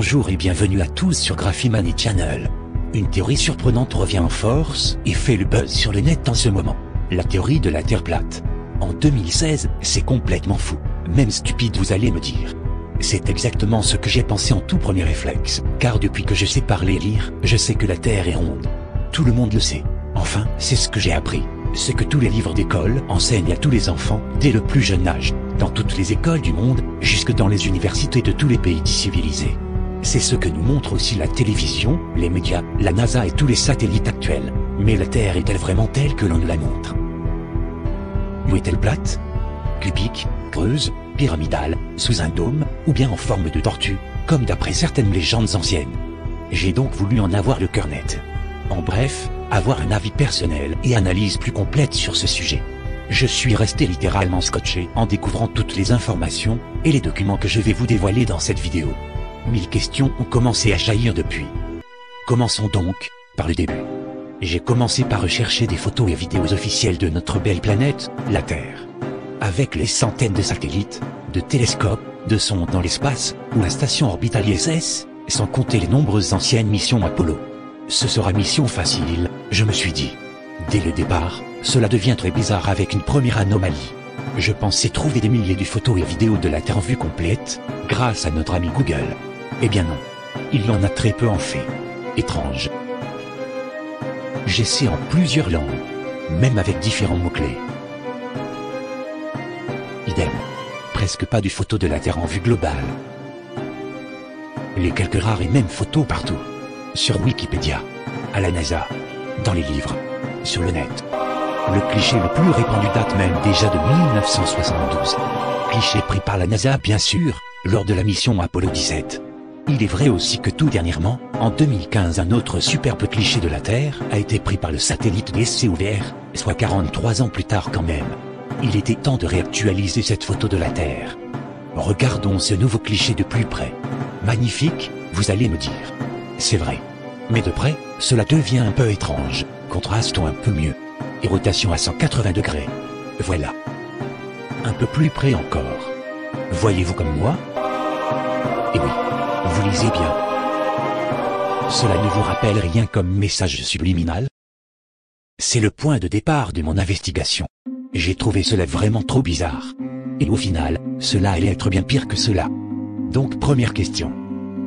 Bonjour et bienvenue à tous sur Graphimani Channel. Une théorie surprenante revient en force et fait le buzz sur le net en ce moment. La théorie de la Terre plate. En 2016, c'est complètement fou. Même stupide, vous allez me dire. C'est exactement ce que j'ai pensé en tout premier réflexe, car depuis que je sais parler et lire, je sais que la Terre est ronde. Tout le monde le sait. Enfin, c'est ce que j'ai appris. Ce que tous les livres d'école enseignent à tous les enfants, dès le plus jeune âge, dans toutes les écoles du monde, jusque dans les universités de tous les pays civilisés. C'est ce que nous montre aussi la télévision, les médias, la NASA et tous les satellites actuels. Mais la Terre est-elle vraiment telle que l'on nous la montre? Ou est-elle plate, cubique, creuse, pyramidale, sous un dôme, ou bien en forme de tortue, comme d'après certaines légendes anciennes? J'ai donc voulu en avoir le cœur net. En bref, avoir un avis personnel et analyse plus complète sur ce sujet. Je suis resté littéralement scotché en découvrant toutes les informations et les documents que je vais vous dévoiler dans cette vidéo. 1000 questions ont commencé à jaillir depuis. Commençons donc par le début. J'ai commencé par rechercher des photos et vidéos officielles de notre belle planète, la Terre. Avec les centaines de satellites, de télescopes, de sondes dans l'espace, ou la station orbitale ISS, sans compter les nombreuses anciennes missions Apollo. Ce sera mission facile, je me suis dit. Dès le départ, cela devient très bizarre avec une première anomalie. Je pensais trouver des milliers de photos et vidéos de la Terre en vue complète, grâce à notre ami Google. Eh bien non. Il en a très peu en fait. Étrange. J'essaie en plusieurs langues, même avec différents mots-clés. Idem. Presque pas de photos de la Terre en vue globale. Les quelques rares et mêmes photos partout. Sur Wikipédia, à la NASA, dans les livres, sur le net. Le cliché le plus répandu date même déjà de 1972. Cliché pris par la NASA bien sûr, lors de la mission Apollo 17. Il est vrai aussi que tout dernièrement, en 2015 un autre superbe cliché de la Terre a été pris par le satellite SCOVR, soit 43 ans plus tard quand même. Il était temps de réactualiser cette photo de la Terre. Regardons ce nouveau cliché de plus près. Magnifique, vous allez me dire. C'est vrai. Mais de près, cela devient un peu étrange. Contrastons un peu mieux. Et rotation à 180 degrés. Voilà. Un peu plus près encore. Voyez-vous comme moi? Eh oui, vous lisez bien. Cela ne vous rappelle rien comme message subliminal? C'est le point de départ de mon investigation. J'ai trouvé cela vraiment trop bizarre. Et au final, cela allait être bien pire que cela. Donc première question.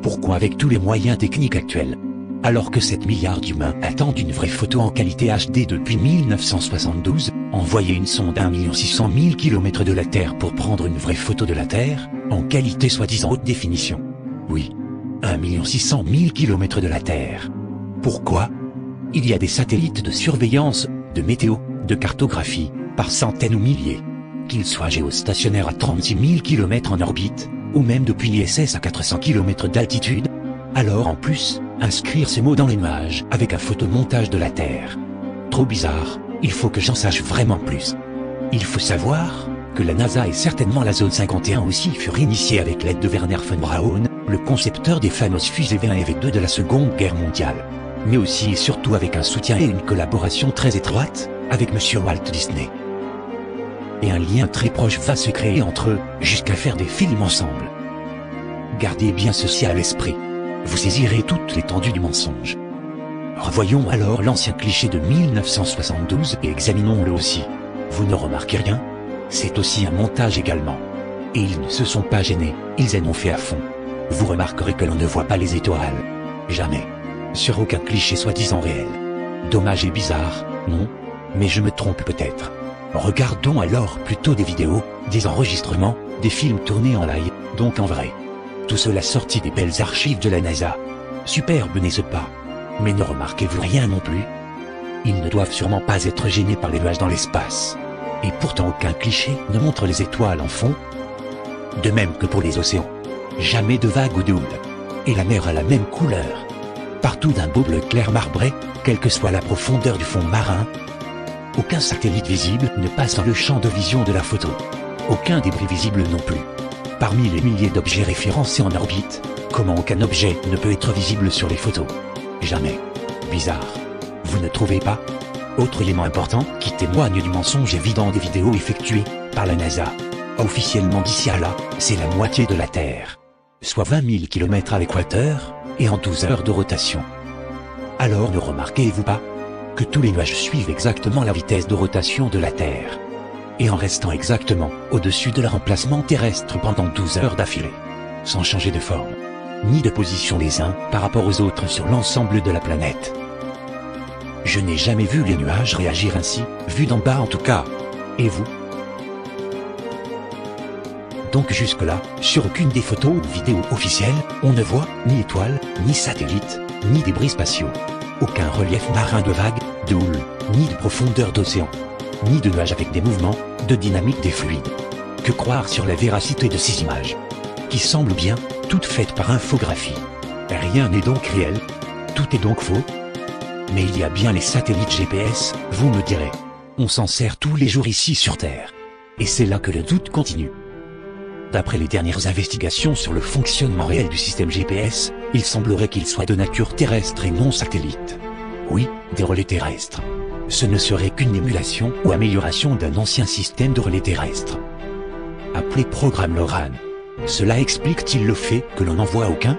Pourquoi avec tous les moyens techniques actuels, alors que 7 milliards d'humains attendent une vraie photo en qualité HD depuis 1972, envoyer une sonde à 1 600 000 km de la Terre pour prendre une vraie photo de la Terre, en qualité soi-disant haute définition? Oui, 1 600 000 km de la Terre. Pourquoi? Il y a des satellites de surveillance, de météo, de cartographie, par centaines ou milliers. Qu'ils soient géostationnaires à 36 000 km en orbite, ou même depuis l'ISS à 400 km d'altitude. Alors en plus, inscrire ce mot dans les nuages avec un photomontage de la Terre. Trop bizarre, il faut que j'en sache vraiment plus. Il faut savoir que la NASA et certainement la Zone 51 aussi furent initiés avec l'aide de Wernher von Braun, le concepteur des fameuses fusées V1 et V2 de la Seconde Guerre mondiale. Mais aussi et surtout avec un soutien et une collaboration très étroite avec Monsieur Walt Disney. Et un lien très proche va se créer entre eux, jusqu'à faire des films ensemble. Gardez bien ceci à l'esprit. Vous saisirez toute l'étendue du mensonge. Revoyons alors l'ancien cliché de 1972 et examinons-le aussi. Vous ne remarquez rien? C'est aussi un montage également. Et ils ne se sont pas gênés, ils en ont fait à fond. Vous remarquerez que l'on ne voit pas les étoiles. Jamais. Sur aucun cliché soi-disant réel. Dommage et bizarre, non? Mais je me trompe peut-être. Regardons alors plutôt des vidéos, des enregistrements, des films tournés en live, donc en vrai. Tout cela sorti des belles archives de la NASA. Superbe n'est-ce pas? Mais ne remarquez-vous rien non plus? Ils ne doivent sûrement pas être gênés par les nuages dans l'espace. Et pourtant aucun cliché ne montre les étoiles en fond. De même que pour les océans. Jamais de vagues ou de houle. Et la mer a la même couleur. Partout d'un beau bleu clair marbré, quelle que soit la profondeur du fond marin. Aucun satellite visible ne passe dans le champ de vision de la photo. Aucun débris visible non plus. Parmi les milliers d'objets référencés en orbite, comment aucun objet ne peut être visible sur les photos? Jamais. Bizarre. Vous ne trouvez pas? Autre élément important qui témoigne du mensonge évident des vidéos effectuées par la NASA. Officiellement d'ici à là, c'est la moitié de la Terre. soit 20 000 km à l'équateur, et en 12 heures de rotation. Alors ne remarquez-vous pas que tous les nuages suivent exactement la vitesse de rotation de la Terre, et en restant exactement au-dessus de leur emplacement terrestre pendant 12 heures d'affilée, sans changer de forme, ni de position les uns par rapport aux autres sur l'ensemble de la planète. Je n'ai jamais vu les nuages réagir ainsi, vu d'en bas en tout cas. Et vous? Donc jusque-là, sur aucune des photos ou vidéos officielles, on ne voit ni étoiles, ni satellites, ni débris spatiaux. Aucun relief marin de vagues, de houle, ni de profondeur d'océan, ni de nuages avec des mouvements, de dynamique des fluides. Que croire sur la véracité de ces images, qui semblent bien, toutes faites par infographie? Rien n'est donc réel, tout est donc faux? Mais il y a bien les satellites GPS, vous me direz. On s'en sert tous les jours ici sur Terre. Et c'est là que le doute continue. D'après les dernières investigations sur le fonctionnement réel du système GPS, il semblerait qu'il soit de nature terrestre et non satellite. Oui, des relais terrestres. Ce ne serait qu'une émulation ou amélioration d'un ancien système de relais terrestres, appelé programme LORAN. Cela explique-t-il le fait que l'on n'en voit aucun?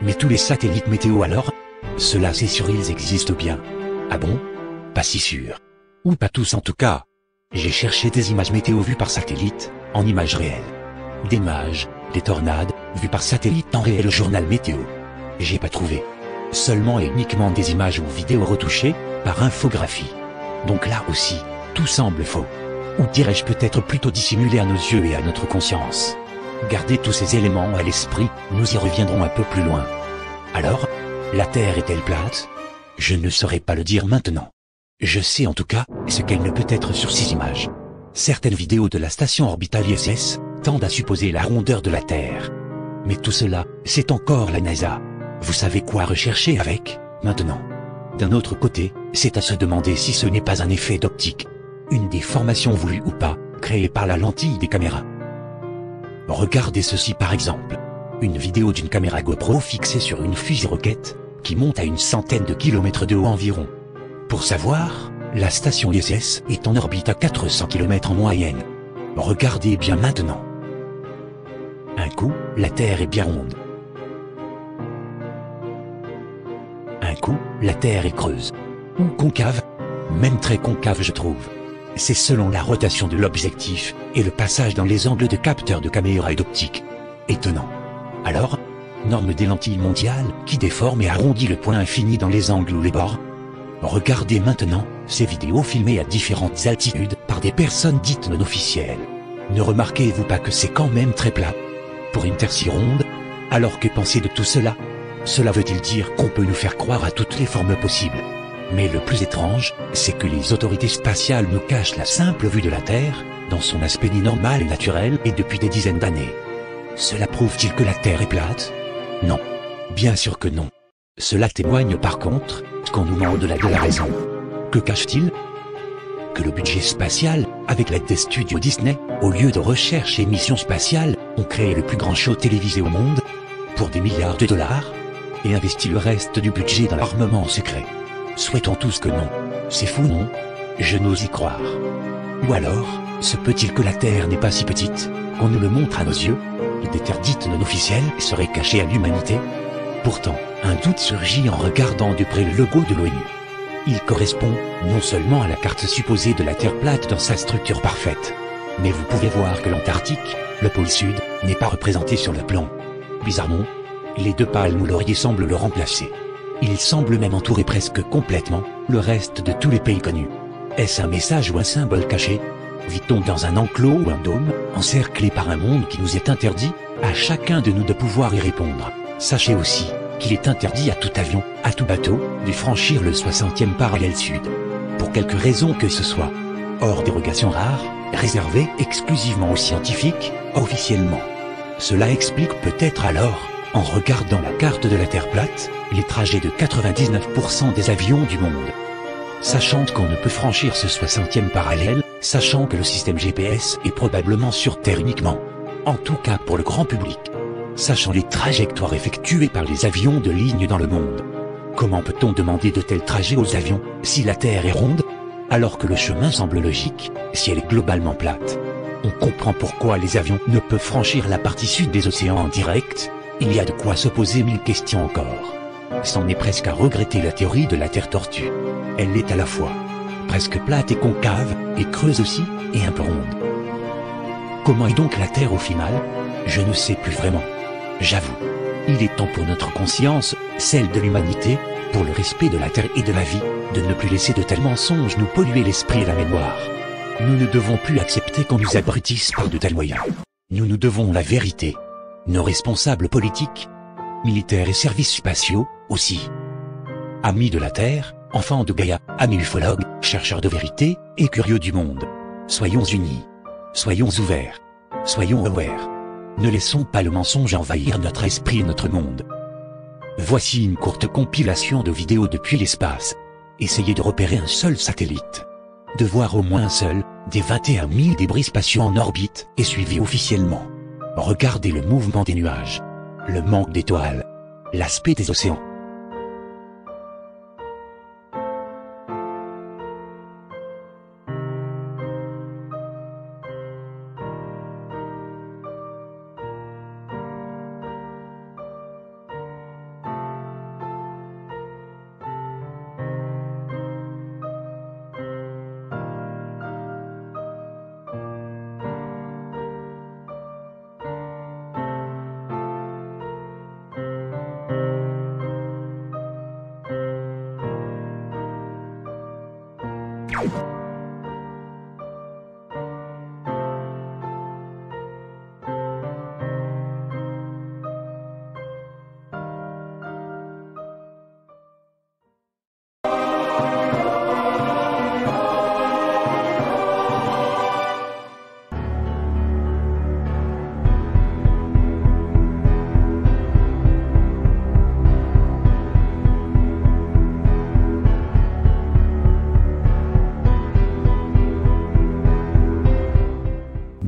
Mais tous les satellites météo alors? Cela c'est sûr, ils existent bien. Ah bon? Pas si sûr. Ou pas tous en tout cas. J'ai cherché des images météo vues par satellite, en images réelles. Des images, des tornades, vues par satellite en réel au journal météo. J'ai pas trouvé. Seulement et uniquement des images ou vidéos retouchées, par infographie. Donc là aussi, tout semble faux. Ou dirais-je peut-être plutôt dissimulé à nos yeux et à notre conscience. Gardez tous ces éléments à l'esprit, nous y reviendrons un peu plus loin. Alors, la Terre est-elle plate? Je ne saurais pas le dire maintenant. Je sais en tout cas ce qu'elle ne peut être sur ces images. Certaines vidéos de la station orbitale ISS tendent à supposer la rondeur de la Terre. Mais tout cela, c'est encore la NASA. Vous savez quoi rechercher avec, maintenant? D'un autre côté, c'est à se demander si ce n'est pas un effet d'optique. Une déformation voulue ou pas, créée par la lentille des caméras. Regardez ceci par exemple. Une vidéo d'une caméra GoPro fixée sur une fusée roquette, qui monte à une centaine de kilomètres de haut environ. Pour savoir, la station ISS est en orbite à 400 km en moyenne. Regardez bien maintenant. Un coup, la Terre est bien ronde. Un coup, la Terre est creuse. Ou concave. Même très concave je trouve. C'est selon la rotation de l'objectif, et le passage dans les angles de capteurs de caméra et d'optique. Étonnant. Alors, norme des lentilles mondiales, qui déforme et arrondit le point infini dans les angles ou les bords. Regardez maintenant, ces vidéos filmées à différentes altitudes par des personnes dites non officielles. Ne remarquez-vous pas que c'est quand même très plat? Pour une Terre si ronde? Alors que penser de tout cela? Cela veut-il dire qu'on peut nous faire croire à toutes les formes possibles? Mais le plus étrange, c'est que les autorités spatiales nous cachent la simple vue de la Terre, dans son aspect ni normal et naturel et depuis des dizaines d'années. Cela prouve-t-il que la Terre est plate? Non. Bien sûr que non. Cela témoigne par contre, qu'on nous ment au-delà de la raison. Que cache-t-il? Que le budget spatial, avec l'aide des studios Disney, au lieu de recherche et mission spatiale, ont créé le plus grand show télévisé au monde, pour des milliards de dollars, et investi le reste du budget dans l'armement secret. Souhaitons tous que non. C'est fou, non? Je n'ose y croire. Ou alors, se peut-il que la Terre n'est pas si petite, qu'on nous le montre à nos yeux, et des terres dites non officielles seraient cachées à l'humanité? Pourtant, un doute surgit en regardant de près le logo de l'ONU. Il correspond, non seulement à la carte supposée de la Terre plate dans sa structure parfaite, mais vous pouvez voir que l'Antarctique, le pôle sud, n'est pas représenté sur le plan. Bizarrement, les deux palmes ou lauriers semblent le remplacer. Il semble même entourer presque complètement le reste de tous les pays connus. Est-ce un message ou un symbole caché? Vit-on dans un enclos ou un dôme, encerclé par un monde qui nous est interdit? À chacun de nous de pouvoir y répondre. Sachez aussi qu'il est interdit à tout avion, à tout bateau, de franchir le 60e parallèle sud. Pour quelque raison que ce soit. Hors dérogation rare, réservée exclusivement aux scientifiques, officiellement. Cela explique peut-être alors, en regardant la carte de la Terre plate, les trajets de 99% des avions du monde. Sachant qu'on ne peut franchir ce 60e parallèle, sachant que le système GPS est probablement sur Terre uniquement. En tout cas pour le grand public. Sachant les trajectoires effectuées par les avions de ligne dans le monde. Comment peut-on demander de tels trajets aux avions, si la Terre est ronde, alors que le chemin semble logique, si elle est globalement plate? On comprend pourquoi les avions ne peuvent franchir la partie sud des océans en direct. Il y a de quoi se poser 1000 questions encore. C'en est presque à regretter la théorie de la Terre tortue. Elle est à la fois presque plate et concave, et creuse aussi, et un peu ronde. Comment est donc la Terre au final? Je ne sais plus vraiment. J'avoue. Il est temps pour notre conscience, celle de l'humanité, pour le respect de la Terre et de la vie, de ne plus laisser de tels mensonges nous polluer l'esprit et la mémoire. Nous ne devons plus accepter qu'on nous abrutisse par de tels moyens. Nous devons la vérité. Nos responsables politiques, militaires et services spatiaux, aussi. Amis de la Terre, enfants de Gaïa, amis ufologues, chercheurs de vérité, et curieux du monde. Soyons unis. Soyons ouverts. Soyons aware. Ne laissons pas le mensonge envahir notre esprit et notre monde. Voici une courte compilation de vidéos depuis l'espace. Essayez de repérer un seul satellite. De voir au moins un seul, des 21 000 débris spatiaux en orbite, et suivis officiellement. Regardez le mouvement des nuages. Le manque d'étoiles. L'aspect des océans.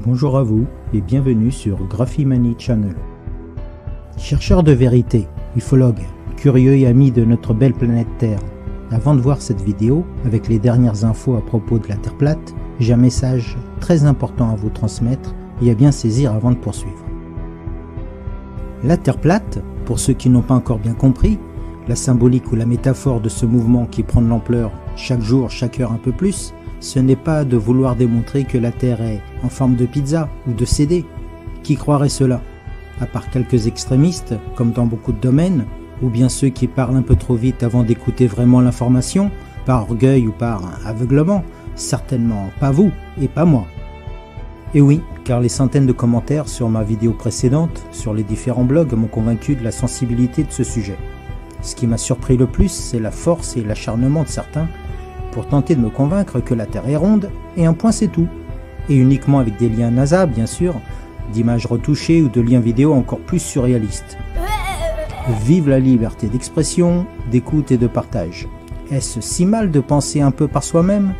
Bonjour à vous et bienvenue sur Graphimani Channel. Chercheurs de vérité, ufologues, curieux et amis de notre belle planète Terre, avant de voir cette vidéo avec les dernières infos à propos de la Terre plate, j'ai un message très important à vous transmettre et à bien saisir avant de poursuivre. La Terre plate, pour ceux qui n'ont pas encore bien compris, la symbolique ou la métaphore de ce mouvement qui prend de l'ampleur chaque jour, chaque heure un peu plus, ce n'est pas de vouloir démontrer que la Terre est en forme de pizza ou de CD. Qui croirait cela? À part quelques extrémistes, comme dans beaucoup de domaines, ou bien ceux qui parlent un peu trop vite avant d'écouter vraiment l'information, par orgueil ou par aveuglement, certainement pas vous et pas moi. Et oui, car les centaines de commentaires sur ma vidéo précédente, sur les différents blogs, m'ont convaincu de la sensibilité de ce sujet. Ce qui m'a surpris le plus, c'est la force et l'acharnement de certains pour tenter de me convaincre que la Terre est ronde, et un point c'est tout. Et uniquement avec des liens NASA, bien sûr, d'images retouchées ou de liens vidéo encore plus surréalistes. Vive la liberté d'expression, d'écoute et de partage. Est-ce si mal de penser un peu par soi-même?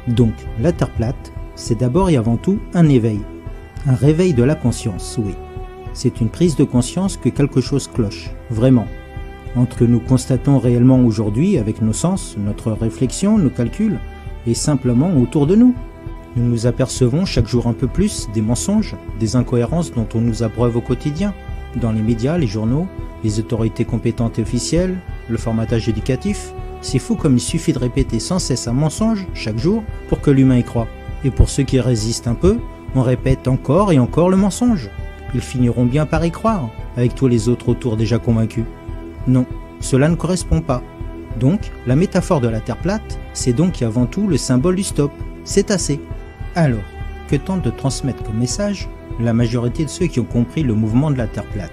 Donc, la Terre plate, c'est d'abord et avant tout un éveil. Un réveil de la conscience, oui. C'est une prise de conscience que quelque chose cloche, vraiment. Entre ce que nous constatons réellement aujourd'hui avec nos sens, notre réflexion, nos calculs, et simplement autour de nous. Nous nous apercevons chaque jour un peu plus des mensonges, des incohérences dont on nous abreuve au quotidien, dans les médias, les journaux, les autorités compétentes et officielles, le formatage éducatif. C'est fou comme il suffit de répéter sans cesse un mensonge chaque jour pour que l'humain y croit. Et pour ceux qui résistent un peu, on répète encore et encore le mensonge. Ils finiront bien par y croire, avec tous les autres autour déjà convaincus. Non, cela ne correspond pas. Donc, la métaphore de la Terre plate, c'est donc avant tout le symbole du stop. C'est assez. Alors, que tente de transmettre comme message la majorité de ceux qui ont compris le mouvement de la Terre plate?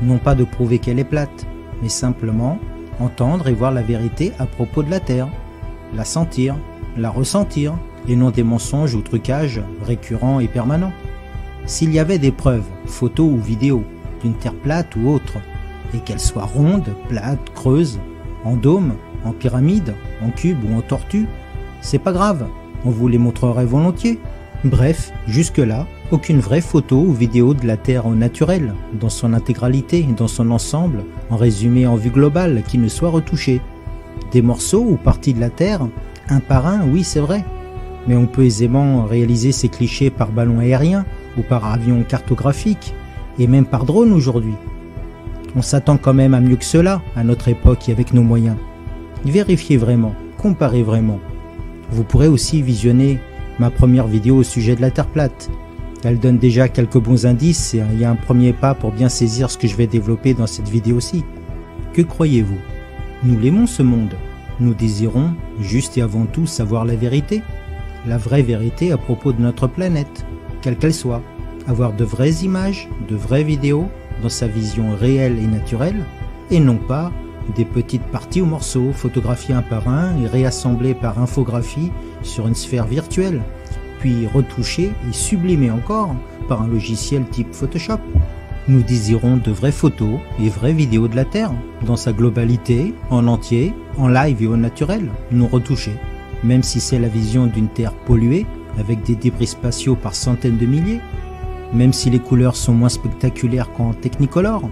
Non pas de prouver qu'elle est plate, mais simplement entendre et voir la vérité à propos de la Terre, la sentir, la ressentir, et non des mensonges ou trucages récurrents et permanents. S'il y avait des preuves, photos ou vidéos, d'une Terre plate ou autre, et qu'elle soit ronde, plate, creuse, en dôme, en pyramide, en cube ou en tortue, c'est pas grave, on vous les montrerait volontiers. Bref, jusque-là, aucune vraie photo ou vidéo de la Terre au naturel, dans son intégralité, dans son ensemble, en résumé en vue globale, qui ne soit retouchée. Des morceaux ou parties de la Terre, un par un, oui c'est vrai, Mais on peut aisément réaliser ces clichés par ballon aérien ou par avion cartographique et même par drone aujourd'hui. On s'attend quand même à mieux que cela à notre époque et avec nos moyens. Vérifiez vraiment, comparez vraiment. Vous pourrez aussi visionner ma première vidéo au sujet de la Terre plate. Elle donne déjà quelques bons indices et il y a un premier pas pour bien saisir ce que je vais développer dans cette vidéo-ci. Que croyez-vous? Nous l'aimons ce monde. Nous désirons juste et avant tout savoir la vérité. La vraie vérité à propos de notre planète, quelle qu'elle soit. Avoir de vraies images, de vraies vidéos, dans sa vision réelle et naturelle, et non pas des petites parties ou morceaux photographiés un par un et réassemblés par infographie sur une sphère virtuelle, puis retouchés et sublimés encore par un logiciel type Photoshop. Nous désirons de vraies photos et vraies vidéos de la Terre, dans sa globalité, en entier, en live et au naturel, non retouchées. Même si c'est la vision d'une Terre polluée, avec des débris spatiaux par centaines de milliers, même si les couleurs sont moins spectaculaires qu'en Technicolor.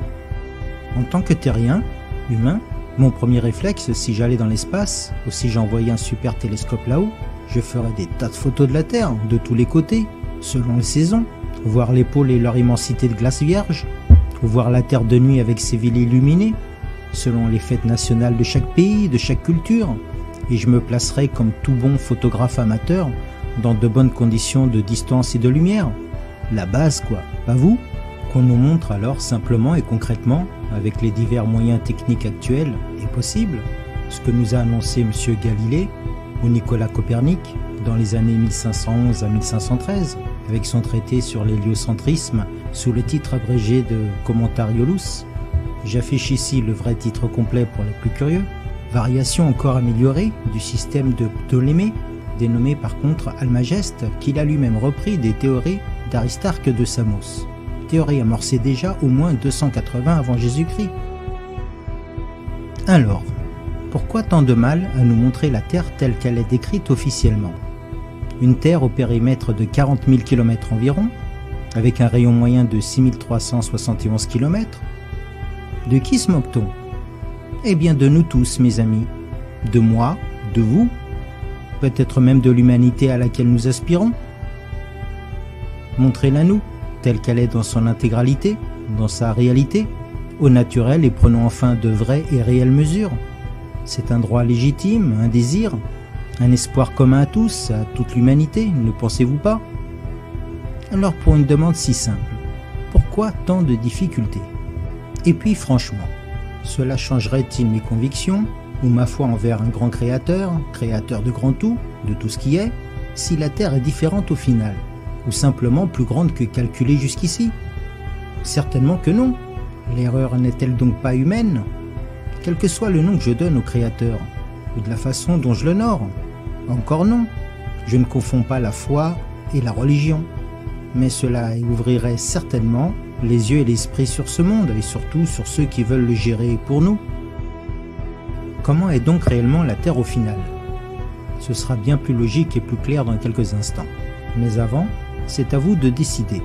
En tant que terrien, humain, mon premier réflexe, si j'allais dans l'espace, ou si j'envoyais un super télescope là-haut, je ferais des tas de photos de la Terre, de tous les côtés, selon les saisons, voir les pôles et leur immensité de glace vierge, ou voir la Terre de nuit avec ses villes illuminées, selon les fêtes nationales de chaque pays, de chaque culture, et je me placerais comme tout bon photographe amateur, dans de bonnes conditions de distance et de lumière. La base quoi, pas vous? Qu'on nous montre alors simplement et concrètement, avec les divers moyens techniques actuels, est possible, ce que nous a annoncé M. Galilée ou Nicolas Copernic dans les années 1511 à 1513, avec son traité sur l'héliocentrisme sous le titre abrégé de Commentariolus. J'affiche ici le vrai titre complet pour les plus curieux. Variation encore améliorée du système de Ptolémée, dénommé par contre Almageste, qu'il a lui-même repris des théories d'Aristarque de Samos. Théorie amorcée déjà au moins 280 avant Jésus-Christ. Alors, pourquoi tant de mal à nous montrer la Terre telle qu'elle est décrite officiellement? Une Terre au périmètre de 40 000 km environ, avec un rayon moyen de 6371 km. De qui se moque-t-on? Eh bien de nous tous, mes amis. De moi, de vous, peut-être même de l'humanité à laquelle nous aspirons. Montrez-la nous, telle qu'elle est dans son intégralité, dans sa réalité, au naturel et prenons enfin de vraies et réelles mesures. C'est un droit légitime, un désir, un espoir commun à tous, à toute l'humanité, ne pensez-vous pas? Alors pour une demande si simple, pourquoi tant de difficultés? Et puis franchement, cela changerait-il mes convictions ou ma foi envers un grand créateur, créateur de grand tout, de tout ce qui est, si la Terre est différente au final, ou simplement plus grande que calculée jusqu'ici? Certainement que non. L'erreur n'est-elle donc pas humaine? Quel que soit le nom que je donne au créateur, ou de la façon dont je l'honore? Encore non. Je ne confonds pas la foi et la religion. Mais cela ouvrirait certainement les yeux et l'esprit sur ce monde, et surtout sur ceux qui veulent le gérer pour nous. Comment est donc réellement la Terre au final? Ce sera bien plus logique et plus clair dans quelques instants. Mais avant, c'est à vous de décider.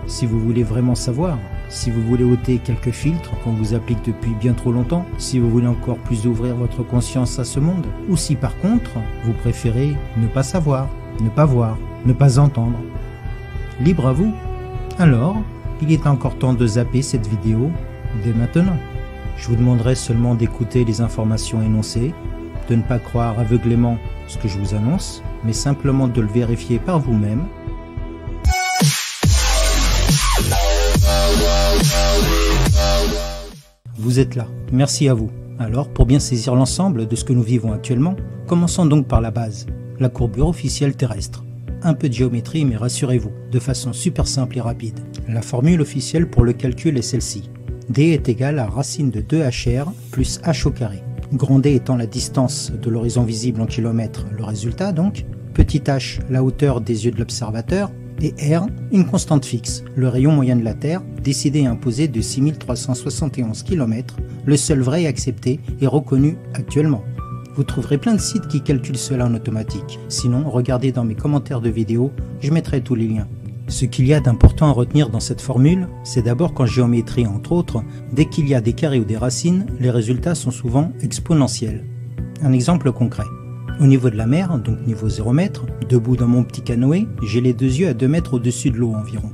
Si vous voulez vraiment savoir, si vous voulez ôter quelques filtres qu'on vous applique depuis bien trop longtemps, si vous voulez encore plus ouvrir votre conscience à ce monde, ou si par contre, vous préférez ne pas savoir, ne pas voir, ne pas entendre. Libre à vous. Alors, il est encore temps de zapper cette vidéo dès maintenant. Je vous demanderai seulement d'écouter les informations énoncées, de ne pas croire aveuglément ce que je vous annonce, mais simplement de le vérifier par vous-même. Vous êtes là, merci à vous. Alors, pour bien saisir l'ensemble de ce que nous vivons actuellement, commençons donc par la base, la courbure officielle terrestre. Un peu de géométrie, mais rassurez-vous, de façon super simple et rapide. La formule officielle pour le calcul est celle-ci. D est égal à racine de 2HR plus H au carré. Grand D étant la distance de l'horizon visible en kilomètres, le résultat donc. Petit h, la hauteur des yeux de l'observateur. Et R, une constante fixe, le rayon moyen de la Terre, décidé et imposé de 6371 km, le seul vrai et accepté et reconnu actuellement. Vous trouverez plein de sites qui calculent cela en automatique. Sinon, regardez dans mes commentaires de vidéo, je mettrai tous les liens. Ce qu'il y a d'important à retenir dans cette formule, c'est d'abord qu'en géométrie entre autres, dès qu'il y a des carrés ou des racines, les résultats sont souvent exponentiels. Un exemple concret. Au niveau de la mer, donc niveau 0 mètre, debout dans mon petit canoë, j'ai les 2 yeux à 2 mètres au-dessus de l'eau environ.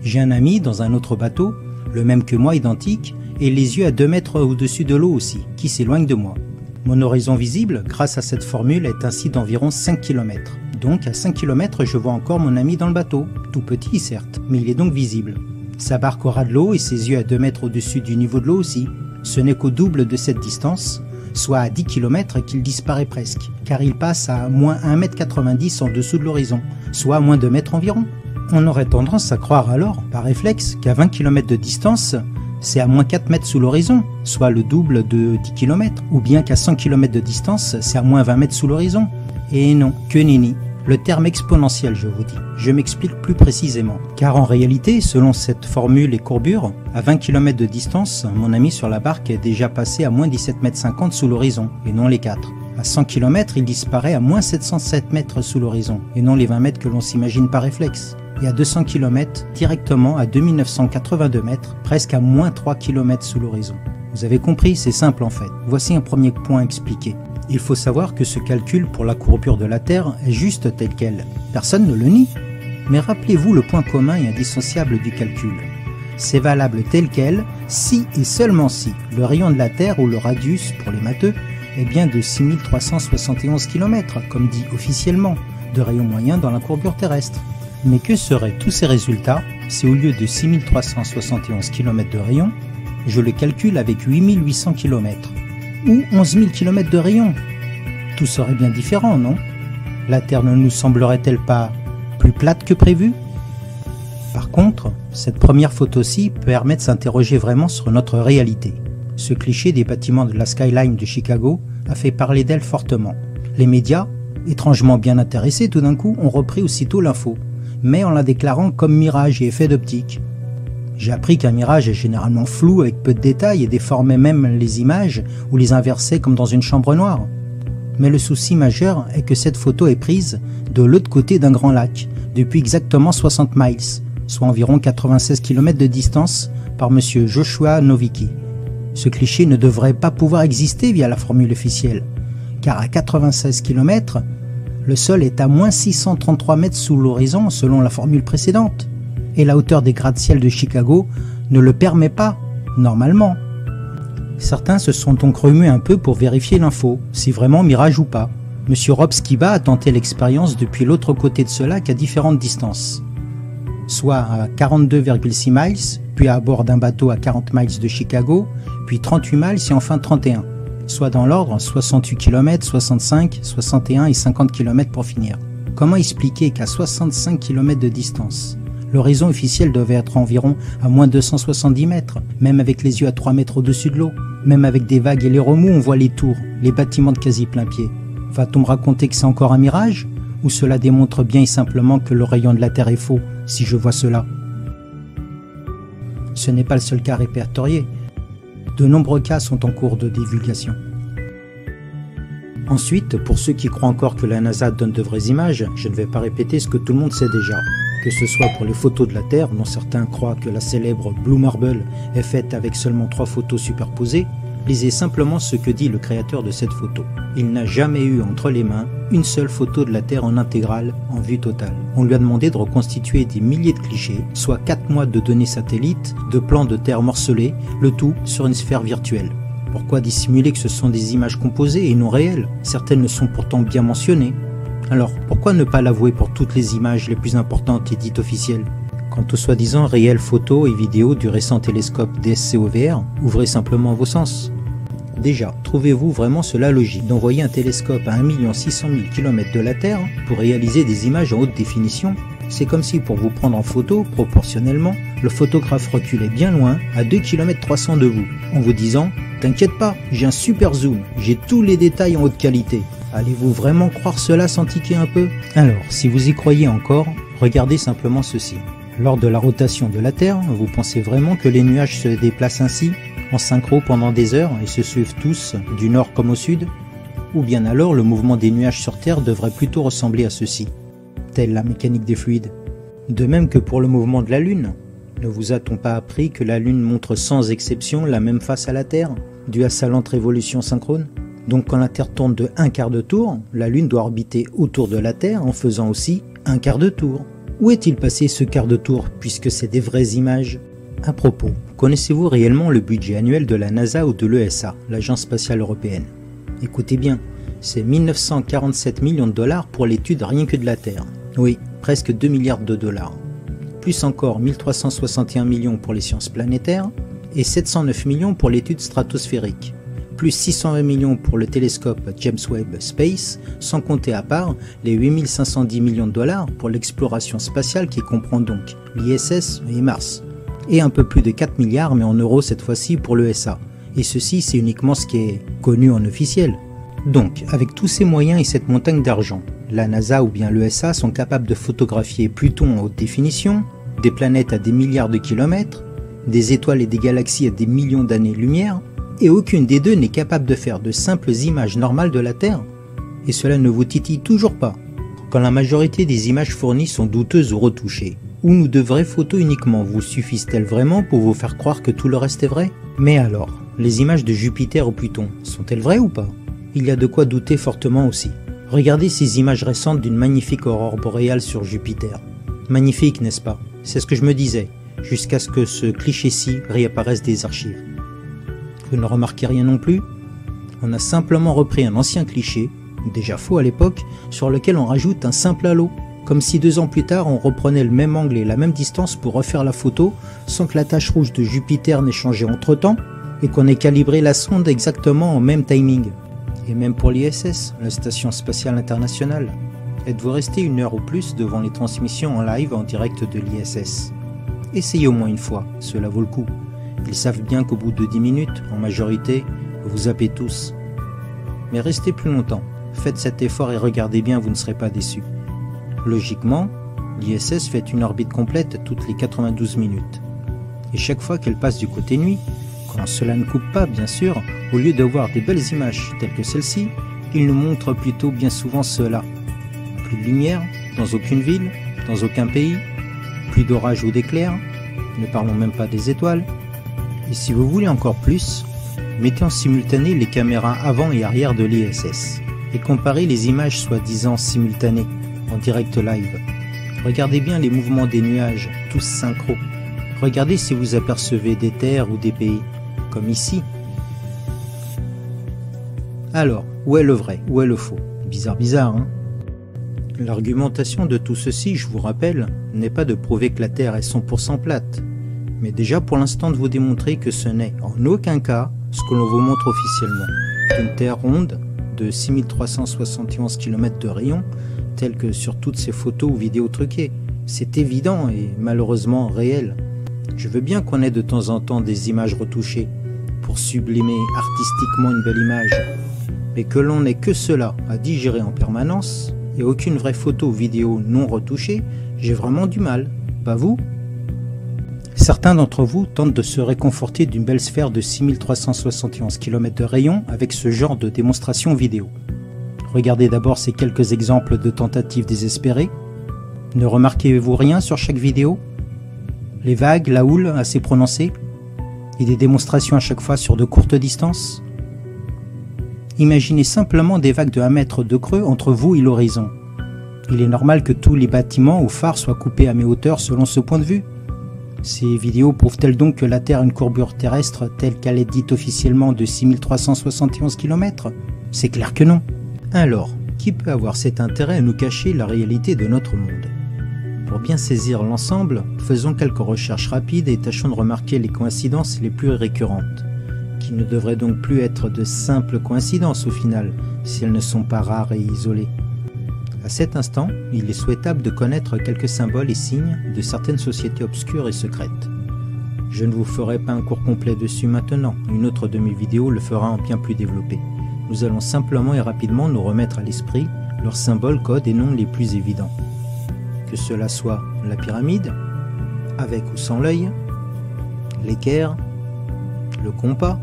J'ai un ami dans un autre bateau, le même que moi, identique, et les yeux à 2 mètres au-dessus de l'eau aussi, qui s'éloigne de moi. Mon horizon visible, grâce à cette formule, est ainsi d'environ 5 km. Donc à 5 km, je vois encore mon ami dans le bateau, tout petit certes, mais il est donc visible. Sa barque au ras de l'eau et ses yeux à 2 mètres au-dessus du niveau de l'eau aussi. Ce n'est qu'au double de cette distance, soit à 10 km, qu'il disparaît presque, car il passe à moins 1,90 m en dessous de l'horizon, soit à moins 2 mètres environ. On aurait tendance à croire alors, par réflexe, qu'à 20 km de distance, c'est à moins 4 mètres sous l'horizon, soit le double de 10 km, ou bien qu'à 100 km de distance, c'est à moins 20 mètres sous l'horizon. Et non, que nenni. Le terme exponentiel, je vous dis. Je m'explique plus précisément. Car en réalité, selon cette formule et courbure, à 20 km de distance, mon ami sur la barque est déjà passé à moins 17,50 m sous l'horizon, et non les 4. À 100 km, il disparaît à moins 707 mètres sous l'horizon, et non les 20 mètres que l'on s'imagine par réflexe. Et à 200 km, directement à 2982 mètres, presque à moins 3 km sous l'horizon. Vous avez compris, c'est simple en fait. Voici un premier point expliqué. Il faut savoir que ce calcul pour la courbure de la Terre est juste tel quel. Personne ne le nie. Mais rappelez-vous le point commun et indissociable du calcul. C'est valable tel quel si et seulement si le rayon de la Terre ou le radius pour les matheux est bien de 6371 km, comme dit officiellement, de rayon moyen dans la courbure terrestre. Mais que seraient tous ces résultats si au lieu de 6371 km de rayon, je le calcule avec 8800 km ou 11 000 km de rayon? Tout serait bien différent, non? La Terre ne nous semblerait-elle pas plus plate que prévu? Par contre, cette première photo-ci permet de s'interroger vraiment sur notre réalité. Ce cliché des bâtiments de la skyline de Chicago a fait parler d'elle fortement. Les médias, étrangement bien intéressés tout d'un coup, ont repris aussitôt l'info, mais en la déclarant comme mirage et effet d'optique. J'ai appris qu'un mirage est généralement flou avec peu de détails et déformait même les images ou les inversait comme dans une chambre noire. Mais le souci majeur est que cette photo est prise de l'autre côté d'un grand lac, depuis exactement 60 miles, soit environ 96 km de distance, par M. Joshua Nowicki. Ce cliché ne devrait pas pouvoir exister via la formule officielle, car à 96 km, le sol est à moins 633 mètres sous l'horizon selon la formule précédente. Et la hauteur des gratte-ciel de Chicago ne le permet pas, normalement. Certains se sont donc remués un peu pour vérifier l'info, si vraiment mirage ou pas. Monsieur Rob Skiba a tenté l'expérience depuis l'autre côté de ce lac à différentes distances, soit à 42,6 miles, puis à bord d'un bateau à 40 miles de Chicago, puis 38 miles et enfin 31, soit dans l'ordre 68 km, 65, 61 et 50 km pour finir. Comment expliquer qu'à 65 km de distance, l'horizon officiel devait être environ à moins 270 mètres, même avec les yeux à 3 mètres au-dessus de l'eau. Même avec des vagues et les remous, on voit les tours, les bâtiments de quasi plein pied. Va-t-on me raconter que c'est encore un mirage? Ou cela démontre bien et simplement que le rayon de la Terre est faux, si je vois cela? Ce n'est pas le seul cas répertorié. De nombreux cas sont en cours de divulgation. Ensuite, pour ceux qui croient encore que la NASA donne de vraies images, je ne vais pas répéter ce que tout le monde sait déjà. Que ce soit pour les photos de la Terre, dont certains croient que la célèbre Blue Marble est faite avec seulement 3 photos superposées, lisez simplement ce que dit le créateur de cette photo. Il n'a jamais eu entre les mains une seule photo de la Terre en intégrale, en vue totale. On lui a demandé de reconstituer des milliers de clichés, soit 4 mois de données satellites, de plans de Terre morcelés, le tout sur une sphère virtuelle. Pourquoi dissimuler que ce sont des images composées et non réelles? Certaines le sont pourtant bien mentionnées. Alors, pourquoi ne pas l'avouer pour toutes les images les plus importantes et dites officielles? Quant aux soi-disant réelles photos et vidéos du récent télescope DSC-OVR, ouvrez simplement vos sens. Déjà, trouvez-vous vraiment cela logique d'envoyer un télescope à 1 600 000 km de la Terre pour réaliser des images en haute définition? C'est comme si pour vous prendre en photo, proportionnellement, le photographe reculait bien loin, à 2 km 300 de vous, en vous disant « T'inquiète pas, j'ai un super zoom, j'ai tous les détails en haute qualité ». Allez-vous vraiment croire cela sans tiquer un peu? Alors, si vous y croyez encore, regardez simplement ceci. Lors de la rotation de la Terre, vous pensez vraiment que les nuages se déplacent ainsi, en synchro pendant des heures et se suivent tous, du nord comme au sud? Ou bien alors le mouvement des nuages sur Terre devrait plutôt ressembler à ceci, telle la mécanique des fluides. De même que pour le mouvement de la Lune. Ne vous a-t-on pas appris que la Lune montre sans exception la même face à la Terre, due à sa lente révolution synchrone? Donc quand la Terre tourne de 1/4 de tour, la Lune doit orbiter autour de la Terre en faisant aussi 1/4 de tour. Où est-il passé ce quart de tour puisque c'est des vraies images? À propos, connaissez-vous réellement le budget annuel de la NASA ou de l'ESA, l'Agence spatiale européenne? Écoutez bien, c'est 1947 millions de dollars pour l'étude rien que de la Terre. Oui, presque 2 milliards de dollars. Plus encore 1361 millions pour les sciences planétaires et 709 millions pour l'étude stratosphérique. Plus 620 millions pour le télescope James Webb Space, sans compter à part les 8510 millions de dollars pour l'exploration spatiale qui comprend donc l'ISS et Mars. Et un peu plus de 4 milliards mais en euros cette fois-ci pour l'ESA. Et ceci c'est uniquement ce qui est connu en officiel. Donc, avec tous ces moyens et cette montagne d'argent, la NASA ou bien l'ESA sont capables de photographier Pluton en haute définition, des planètes à des milliards de kilomètres, des étoiles et des galaxies à des millions d'années-lumière, et aucune des deux n'est capable de faire de simples images normales de la Terre. Et cela ne vous titille toujours pas, quand la majorité des images fournies sont douteuses ou retouchées. Ou nous de vraies photos uniquement vous suffisent-elles vraiment pour vous faire croire que tout le reste est vrai? Mais alors, les images de Jupiter ou Pluton, sont-elles vraies ou pas? Il y a de quoi douter fortement aussi. Regardez ces images récentes d'une magnifique aurore boréale sur Jupiter. Magnifique, n'est-ce pas? C'est ce que je me disais, jusqu'à ce que ce cliché-ci réapparaisse des archives. Vous ne remarquez rien non plus? On a simplement repris un ancien cliché, déjà faux à l'époque, sur lequel on rajoute un simple halo. Comme si 2 ans plus tard on reprenait le même angle et la même distance pour refaire la photo sans que la tache rouge de Jupiter n'ait changé entre temps et qu'on ait calibré la sonde exactement au même timing. Et même pour l'ISS, la Station Spatiale Internationale. Êtes-vous resté 1 heure ou plus devant les transmissions en live en direct de l'ISS? Essayez au moins une fois, cela vaut le coup. Ils savent bien qu'au bout de 10 minutes, en majorité, vous zappez tous. Mais restez plus longtemps, faites cet effort et regardez bien, vous ne serez pas déçus. Logiquement, l'ISS fait une orbite complète toutes les 92 minutes. Et chaque fois qu'elle passe du côté nuit, quand cela ne coupe pas bien sûr, au lieu de voir des belles images telles que celle-ci, il nous montre plutôt bien souvent cela. Plus de lumière, dans aucune ville, dans aucun pays, plus d'orage ou d'éclairs, ne parlons même pas des étoiles. Et si vous voulez encore plus, mettez en simultané les caméras avant et arrière de l'ISS et comparez les images soi-disant simultanées en direct live. Regardez bien les mouvements des nuages, tous synchro. Regardez si vous apercevez des terres ou des pays, comme ici. Alors, où est le vrai, où est le faux? Bizarre, hein? L'argumentation de tout ceci, je vous rappelle, n'est pas de prouver que la Terre est 100% plate, mais déjà pour l'instant de vous démontrer que ce n'est en aucun cas ce que l'on vous montre officiellement. Une Terre ronde de 6371 km de rayon, telle que sur toutes ces photos ou vidéos truquées. C'est évident et malheureusement réel. Je veux bien qu'on ait de temps en temps des images retouchées pour sublimer artistiquement une belle image, mais que l'on n'ait que cela à digérer en permanence et aucune vraie photo ou vidéo non retouchée, j'ai vraiment du mal, pas vous? Certains d'entre vous tentent de se réconforter d'une belle sphère de 6371 km de rayon avec ce genre de démonstration vidéo. Regardez d'abord ces quelques exemples de tentatives désespérées. Ne remarquez-vous rien sur chaque vidéo? Les vagues, la houle assez prononcée, et des démonstrations à chaque fois sur de courtes distances? Imaginez simplement des vagues de 1 mètre de creux entre vous et l'horizon. Il est normal que tous les bâtiments ou phares soient coupés à mi-hauteur selon ce point de vue. Ces vidéos prouvent-elles donc que la Terre a une courbure terrestre telle qu'elle est dite officiellement de 6371 km? C'est clair que non. Alors, qui peut avoir cet intérêt à nous cacher la réalité de notre monde? Pour bien saisir l'ensemble, faisons quelques recherches rapides et tâchons de remarquer les coïncidences les plus récurrentes, qui ne devraient donc plus être de simples coïncidences au final, si elles ne sont pas rares et isolées. À cet instant, il est souhaitable de connaître quelques symboles et signes de certaines sociétés obscures et secrètes. Je ne vous ferai pas un cours complet dessus maintenant, une autre de mes vidéos le fera en bien plus développé. Nous allons simplement et rapidement nous remettre à l'esprit leurs symboles, codes et noms les plus évidents. Que cela soit la pyramide, avec ou sans l'œil, l'équerre, le compas,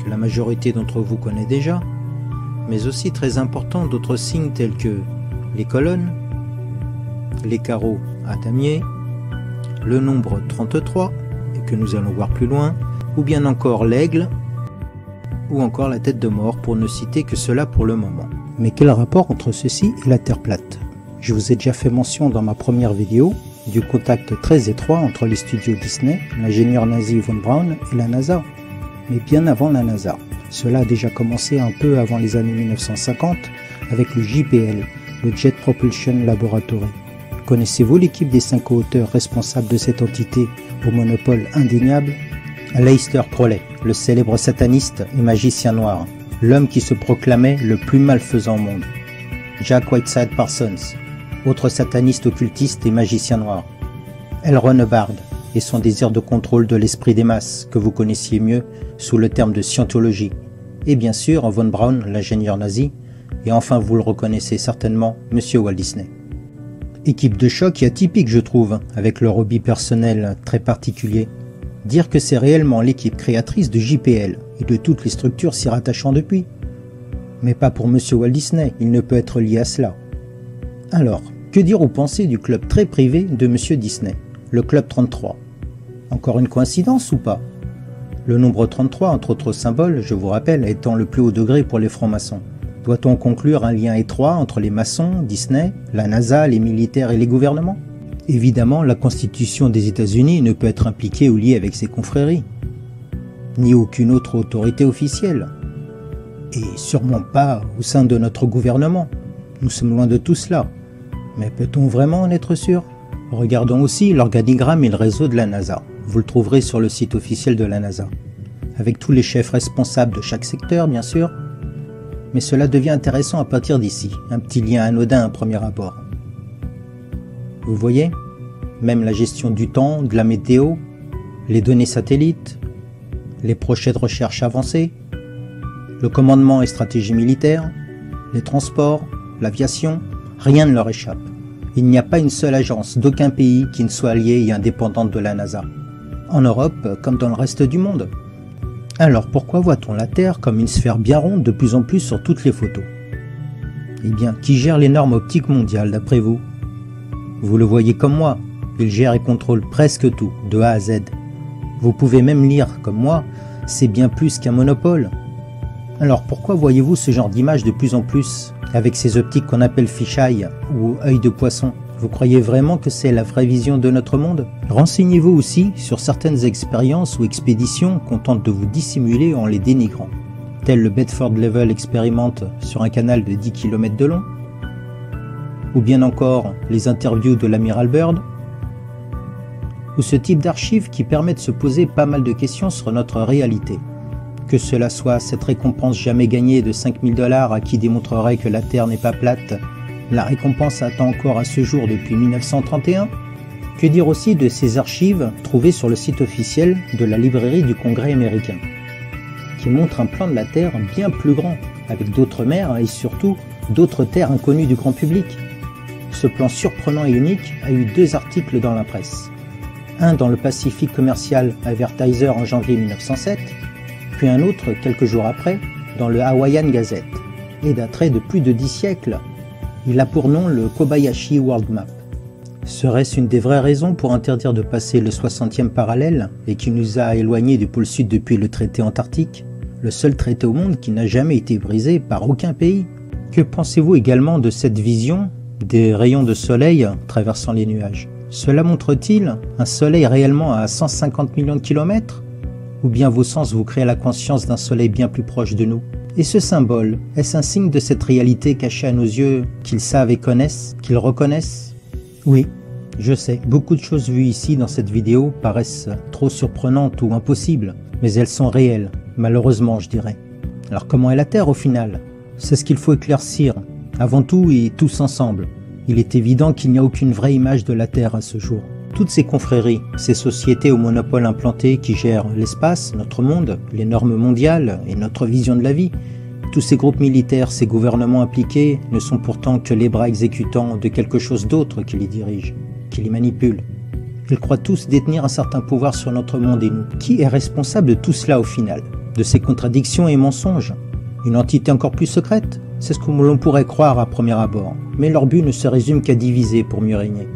que la majorité d'entre vous connaît déjà, mais aussi très important d'autres signes tels que les colonnes, les carreaux à damier, le nombre 33, et que nous allons voir plus loin, ou bien encore l'aigle, ou encore la tête de mort, pour ne citer que cela pour le moment. Mais quel rapport entre ceci et la Terre plate? Je vous ai déjà fait mention dans ma première vidéo du contact très étroit entre les studios Disney, l'ingénieur nazi von Braun et la NASA. Mais bien avant la NASA. Cela a déjà commencé un peu avant les années 1950 avec le JPL, le Jet Propulsion Laboratory. Connaissez-vous l'équipe des 5 co-auteurs responsables de cette entité au monopole indéniable? Aleister Crowley, le célèbre sataniste et magicien noir, l'homme qui se proclamait le plus malfaisant au monde. Jack Whiteside Parsons, autre sataniste occultiste et magicien noir. L. Ron Hubbard et son désir de contrôle de l'esprit des masses, que vous connaissiez mieux sous le terme de scientologie. Et bien sûr, von Braun, l'ingénieur nazi, et enfin vous le reconnaissez certainement, Monsieur Walt Disney. Équipe de choc et atypique je trouve, avec leur hobby personnel très particulier. Dire que c'est réellement l'équipe créatrice de JPL et de toutes les structures s'y rattachant depuis. Mais pas pour Monsieur Walt Disney, il ne peut être lié à cela. Alors, que dire ou penser du club très privé de Monsieur Disney, le Club 33? Encore une coïncidence ou pas? Le nombre 33, entre autres symboles, je vous rappelle, étant le plus haut degré pour les francs-maçons. Doit-on conclure un lien étroit entre les maçons, Disney, la NASA, les militaires et les gouvernements? Évidemment, la Constitution des États-Unis ne peut être impliquée ou liée avec ces confréries, ni aucune autre autorité officielle, et sûrement pas au sein de notre gouvernement. Nous sommes loin de tout cela. Mais peut-on vraiment en être sûr? Regardons aussi l'organigramme et le réseau de la NASA. Vous le trouverez sur le site officiel de la NASA, avec tous les chefs responsables de chaque secteur, bien sûr. Mais cela devient intéressant à partir d'ici, un petit lien anodin à premier abord. Vous voyez, même la gestion du temps, de la météo, les données satellites, les projets de recherche avancés, le commandement et stratégie militaire, les transports, l'aviation, rien ne leur échappe. Il n'y a pas une seule agence d'aucun pays qui ne soit liée et indépendante de la NASA. En Europe comme dans le reste du monde. Alors pourquoi voit-on la Terre comme une sphère bien ronde de plus en plus sur toutes les photos? Eh bien, qui gère les normes optiques mondiales d'après vous? Vous le voyez comme moi, il gère et contrôle presque tout, de A à Z. Vous pouvez même lire, comme moi, c'est bien plus qu'un monopole. Alors pourquoi voyez-vous ce genre d'image de plus en plus, avec ces optiques qu'on appelle fisheye ou œil de poisson? Vous croyez vraiment que c'est la vraie vision de notre monde? Renseignez-vous aussi sur certaines expériences ou expéditions qu'on tente de vous dissimuler en les dénigrant, tel le Bedford Level Experiment sur un canal de 10 km de long, ou bien encore les interviews de l'amiral Byrd, ou ce type d'archives qui permet de se poser pas mal de questions sur notre réalité. Que cela soit cette récompense jamais gagnée de 5000 $ à qui démontrerait que la Terre n'est pas plate, la récompense attend encore à ce jour depuis 1931. Que dire aussi de ces archives trouvées sur le site officiel de la librairie du Congrès américain, qui montre un plan de la Terre bien plus grand, avec d'autres mers et surtout d'autres terres inconnues du grand public. Ce plan surprenant et unique a eu 2 articles dans la presse. Un dans le Pacific Commercial Advertiser en janvier 1907, puis un autre quelques jours après dans le Hawaiian Gazette, et daté de plus de 10 siècles. Il a pour nom le Kobayashi World Map. Serait-ce une des vraies raisons pour interdire de passer le 60e parallèle et qui nous a éloignés du pôle sud depuis le traité antarctique, le seul traité au monde qui n'a jamais été brisé par aucun pays? Que pensez-vous également de cette vision des rayons de soleil traversant les nuages? Cela montre-t-il un soleil réellement à 150 millions de kilomètres? Ou bien vos sens vous créent la conscience d'un soleil bien plus proche de nous? Et ce symbole, est-ce un signe de cette réalité cachée à nos yeux qu'ils savent et connaissent, qu'ils reconnaissent? Oui, je sais, beaucoup de choses vues ici dans cette vidéo paraissent trop surprenantes ou impossibles, mais elles sont réelles, malheureusement je dirais. Alors comment est la Terre au final? C'est ce qu'il faut éclaircir, avant tout et tous ensemble. Il est évident qu'il n'y a aucune vraie image de la Terre à ce jour. Toutes ces confréries, ces sociétés au monopole implanté qui gèrent l'espace, notre monde, les normes mondiales et notre vision de la vie, tous ces groupes militaires, ces gouvernements impliqués ne sont pourtant que les bras exécutants de quelque chose d'autre qui les dirige, qui les manipule. Ils croient tous détenir un certain pouvoir sur notre monde et nous. Qui est responsable de tout cela au final? De ces contradictions et mensonges? Une entité encore plus secrète? C'est ce que l'on pourrait croire à premier abord, mais leur but ne se résume qu'à diviser pour mieux régner.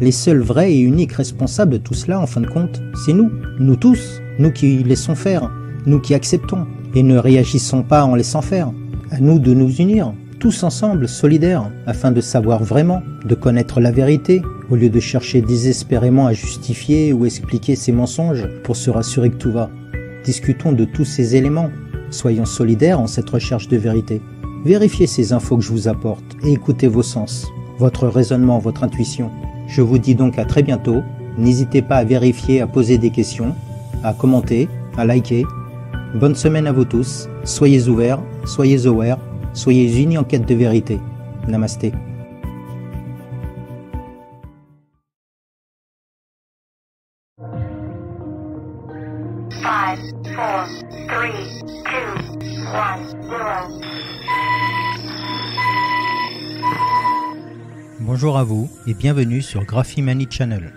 Les seuls vrais et uniques responsables de tout cela, en fin de compte, c'est nous tous, nous qui laissons faire, nous qui acceptons, Et ne réagissons pas en laissant faire. À nous de nous unir, tous ensemble, solidaires, afin de savoir vraiment, de connaître la vérité, au lieu de chercher désespérément à justifier ou expliquer ces mensonges pour se rassurer que tout va. Discutons de tous ces éléments. Soyons solidaires en cette recherche de vérité. Vérifiez ces infos que je vous apporte et écoutez vos sens, votre raisonnement, votre intuition. Je vous dis donc à très bientôt. N'hésitez pas à vérifier, à poser des questions, à commenter, à liker. Bonne semaine à vous tous. Soyez ouverts, soyez aware, soyez unis en quête de vérité. Namasté. Five, four, three, two, one, zero. Bonjour à vous et bienvenue sur Graphimani Channel.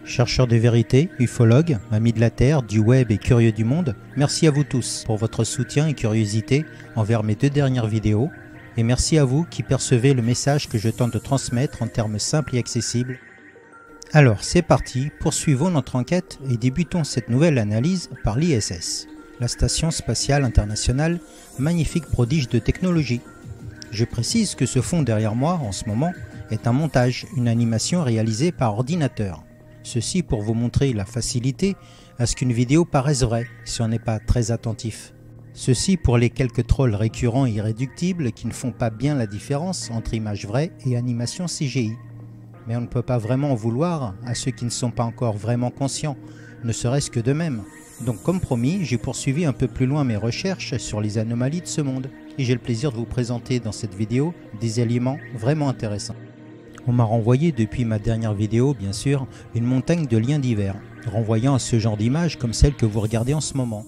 Chercheurs de vérité, ufologues, amis de la Terre, du web et curieux du monde, merci à vous tous pour votre soutien et curiosité envers mes deux dernières vidéos et merci à vous qui percevez le message que je tente de transmettre en termes simples et accessibles. Alors c'est parti, poursuivons notre enquête et débutons cette nouvelle analyse par l'ISS, la Station Spatiale Internationale, magnifique prodige de technologie. Je précise que ce fond derrière moi en ce moment est un montage, une animation réalisée par ordinateur. Ceci pour vous montrer la facilité à ce qu'une vidéo paraisse vraie si on n'est pas très attentif. Ceci pour les quelques trolls récurrents et irréductibles qui ne font pas bien la différence entre image vraie et animation CGI. Mais on ne peut pas vraiment en vouloir à ceux qui ne sont pas encore vraiment conscients, ne serait-ce que d'eux-mêmes. Donc comme promis, j'ai poursuivi un peu plus loin mes recherches sur les anomalies de ce monde et j'ai le plaisir de vous présenter dans cette vidéo des éléments vraiment intéressants. On m'a renvoyé depuis ma dernière vidéo, bien sûr, une montagne de liens divers, renvoyant à ce genre d'images comme celle que vous regardez en ce moment,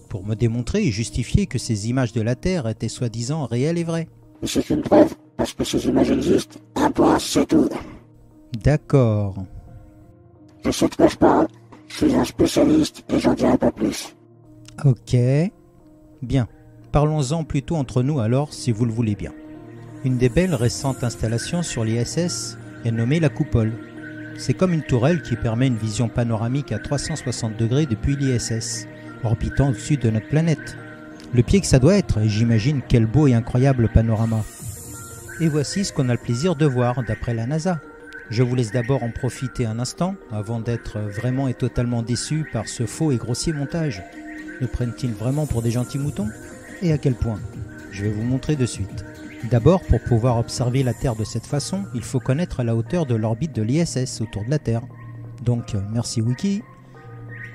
pour me démontrer et justifier que ces images de la Terre étaient soi-disant réelles et vraies. Et c'est une preuve, parce que ces images existent. Un point, c'est tout. D'accord. Je sais de quoi je parle. Je suis un spécialiste et j'en dirai pas plus. Ok. Bien. Parlons-en plutôt entre nous alors, si vous le voulez bien. Une des belles récentes installations sur l'ISS est nommée la coupole. C'est comme une tourelle qui permet une vision panoramique à 360 degrés depuis l'ISS, orbitant au-dessus de notre planète. Le pied que ça doit être, et j'imagine quel beau et incroyable panorama. Et voici ce qu'on a le plaisir de voir d'après la NASA. Je vous laisse d'abord en profiter un instant avant d'être vraiment et totalement déçu par ce faux et grossier montage. Me prennent-ils vraiment pour des gentils moutons? Et à quel point? Je vais vous montrer de suite. D'abord, pour pouvoir observer la Terre de cette façon, il faut connaître la hauteur de l'orbite de l'ISS autour de la Terre. Donc, merci Wiki.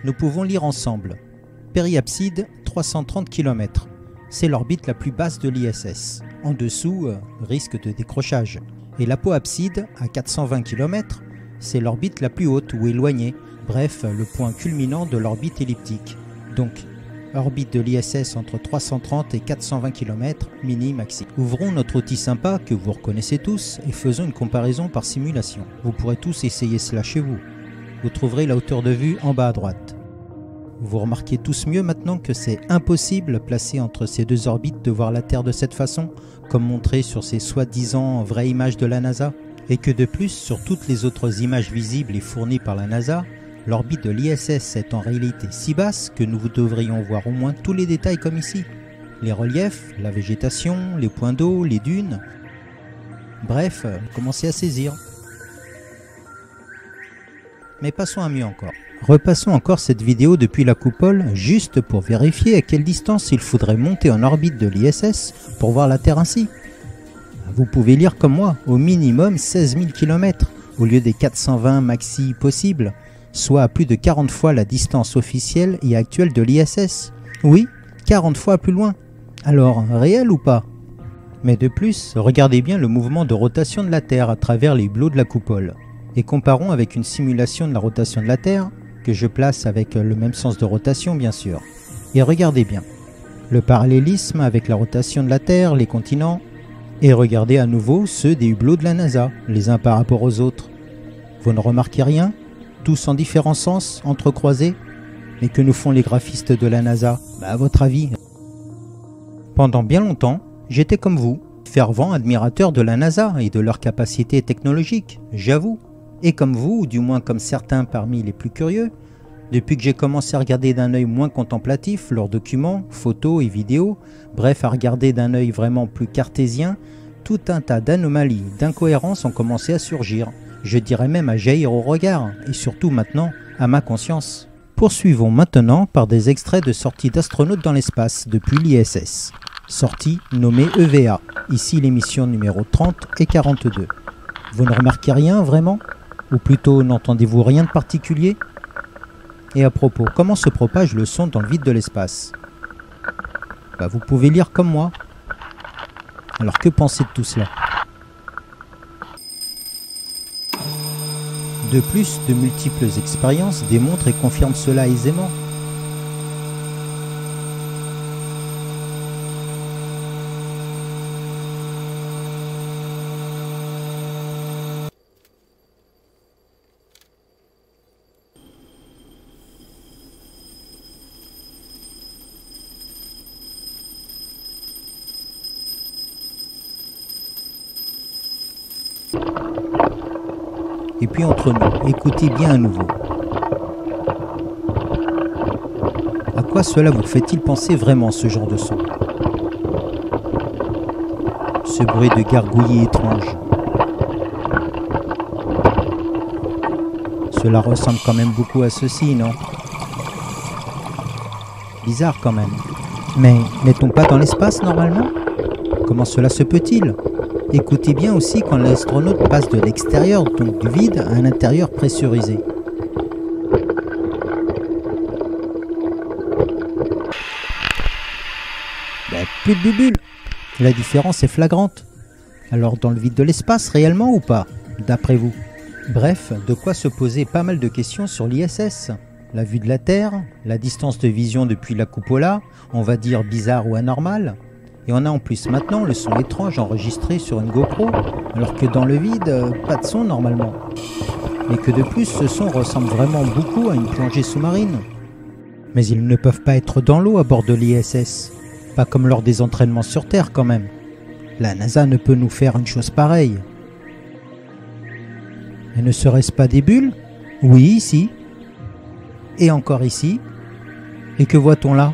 Nous pouvons lire ensemble. Périapside, 330 km. C'est l'orbite la plus basse de l'ISS. En dessous, risque de décrochage. Et l'apoapside, à 420 km, c'est l'orbite la plus haute ou éloignée, bref, le point culminant de l'orbite elliptique. Donc, orbite de l'ISS entre 330 et 420 km, mini-maxi. Ouvrons notre outil sympa que vous reconnaissez tous et faisons une comparaison par simulation. Vous pourrez tous essayer cela chez vous. Vous trouverez la hauteur de vue en bas à droite. Vous remarquez tous mieux maintenant que c'est impossible, placé entre ces deux orbites, de voir la Terre de cette façon, comme montré sur ces soi-disant vraies images de la NASA, et que de plus, sur toutes les autres images visibles et fournies par la NASA, l'orbite de l'ISS est en réalité si basse que nous devrions voir au moins tous les détails comme ici. Les reliefs, la végétation, les points d'eau, les dunes. Bref, commencez à saisir. Mais passons à mieux encore. Repassons encore cette vidéo depuis la coupole, juste pour vérifier à quelle distance il faudrait monter en orbite de l'ISS pour voir la Terre ainsi. Vous pouvez lire comme moi, au minimum 16 000 km, au lieu des 420 maxi possibles, soit à plus de 40 fois la distance officielle et actuelle de l'ISS. Oui, 40 fois plus loin. Alors, réel ou pas? Mais de plus, regardez bien le mouvement de rotation de la Terre à travers les hublots de la coupole. Et comparons avec une simulation de la rotation de la Terre, que je place avec le même sens de rotation bien sûr. Et regardez bien, le parallélisme avec la rotation de la Terre, les continents, et regardez à nouveau ceux des hublots de la NASA, les uns par rapport aux autres. Vous ne remarquez rien? Tous en différents sens, entrecroisés? Mais que nous font les graphistes de la NASA? À votre avis? Pendant bien longtemps, j'étais comme vous, fervent admirateur de la NASA et de leurs capacités technologiques, j'avoue. Et comme vous, ou du moins comme certains parmi les plus curieux, Depuis que j'ai commencé à regarder d'un œil moins contemplatif leurs documents, photos et vidéos, bref à regarder d'un œil vraiment plus cartésien, tout un tas d'anomalies, d'incohérences ont commencé à surgir. Je dirais même à jaillir au regard, et surtout maintenant à ma conscience. Poursuivons maintenant par des extraits de sorties d'astronautes dans l'espace depuis l'ISS. Sortie nommée EVA, ici l'émission numéro 30 et 42. Vous ne remarquez rien vraiment? Ou plutôt n'entendez-vous rien de particulier? Et à propos, comment se propage le son dans le vide de l'espace? Vous pouvez lire comme moi. Alors que pensez de tout cela? De plus, de multiples expériences démontrent et confirment cela aisément. Et puis entre nous, écoutez bien à nouveau. À quoi cela vous fait-il penser vraiment, ce genre de son? Ce bruit de gargouillis étrange. Cela ressemble quand même beaucoup à ceci, non? Bizarre quand même. Mais n'est-on pas dans l'espace normalement? Comment cela se peut-il? Écoutez bien aussi quand l'astronaute passe de l'extérieur, donc du vide, à un intérieur pressurisé. Plus de bulles. La différence est flagrante. Alors dans le vide de l'espace réellement ou pas, d'après vous? Bref, de quoi se poser pas mal de questions sur l'ISS. La vue de la Terre, la distance de vision depuis la cupola, on va dire bizarre ou anormale. Et on a en plus maintenant le son étrange enregistré sur une GoPro, alors que dans le vide, pas de son normalement. Mais que de plus, ce son ressemble vraiment beaucoup à une plongée sous-marine. Mais ils ne peuvent pas être dans l'eau à bord de l'ISS. Pas comme lors des entraînements sur Terre quand même. La NASA ne peut nous faire une chose pareille. Et ne serait-ce pas des bulles? Oui, ici. Et encore ici. Et que voit-on là?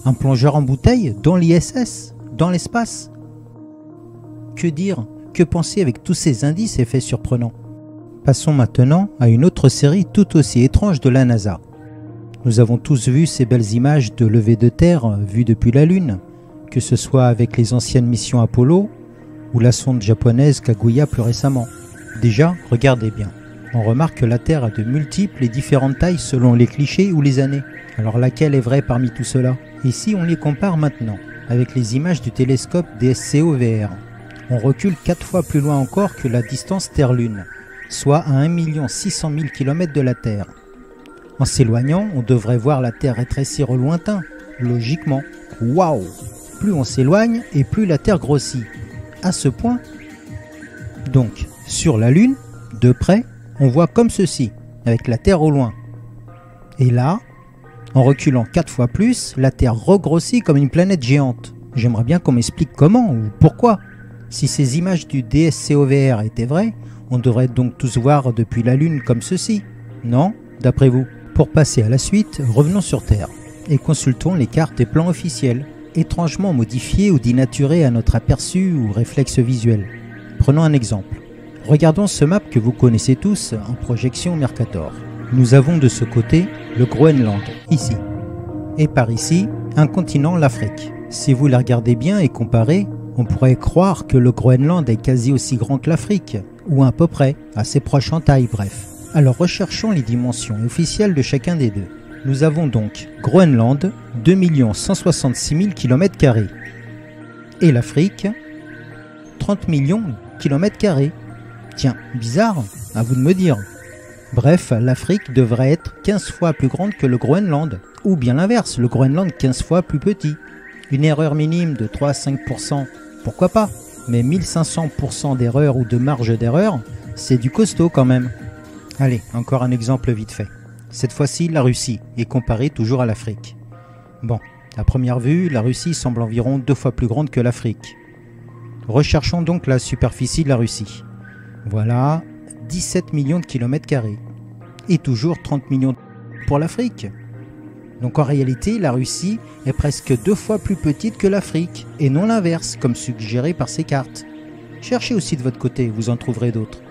Un plongeur en bouteille dans l'ISS, dans l'espace. Que dire? Que penser avec tous ces indices et faits surprenants? Passons maintenant à une autre série tout aussi étrange de la NASA. Nous avons tous vu ces belles images de levée de terre vues depuis la Lune, que ce soit avec les anciennes missions Apollo ou la sonde japonaise Kaguya plus récemment. Déjà, regardez bien. On remarque que la Terre a de multiples et différentes tailles selon les clichés ou les années. Alors laquelle est vraie parmi tout cela? Ici, on les compare maintenant avec les images du télescope DSCO-VR. On recule 4 fois plus loin encore que la distance Terre-Lune, soit à 1 600 000 km de la Terre. En s'éloignant, on devrait voir la Terre rétrécir au lointain, logiquement. Waouh! Plus on s'éloigne et plus la Terre grossit. À ce point. Donc, sur la Lune, de près, on voit comme ceci, avec la Terre au loin. Et là, en reculant 4 fois plus, la Terre regrossit comme une planète géante. J'aimerais bien qu'on m'explique comment ou pourquoi. Si ces images du DSCO-VR étaient vraies, on devrait donc tous voir depuis la Lune comme ceci. Non? D'après vous? Pour passer à la suite, revenons sur Terre et consultons les cartes et plans officiels, étrangement modifiés ou dénaturés à notre aperçu ou réflexe visuel. Prenons un exemple. Regardons ce map que vous connaissez tous en projection Mercator. Nous avons de ce côté le Groenland, ici. Et par ici, un continent, l'Afrique. Si vous la regardez bien et comparez, on pourrait croire que le Groenland est quasi aussi grand que l'Afrique, ou à peu près, assez proche en taille, bref. Alors recherchons les dimensions officielles de chacun des deux. Nous avons donc Groenland, 2 166 000 km². Et l'Afrique, 30 millions de km². Tiens, bizarre, à vous de me dire. Bref, l'Afrique devrait être 15 fois plus grande que le Groenland. Ou bien l'inverse, le Groenland 15 fois plus petit. Une erreur minime de 3 à 5%, pourquoi pas? Mais 1500% d'erreur ou de marge d'erreur, c'est du costaud quand même. Allez, encore un exemple vite fait. Cette fois-ci, la Russie est comparée toujours à l'Afrique. Bon, à première vue, la Russie semble environ 2 fois plus grande que l'Afrique. Recherchons donc la superficie de la Russie. Voilà, 17 millions de kilomètres carrés. Et toujours 30 millions pour l'Afrique. Donc en réalité, la Russie est presque 2 fois plus petite que l'Afrique, et non l'inverse, comme suggéré par ces cartes. Cherchez aussi de votre côté, vous en trouverez d'autres.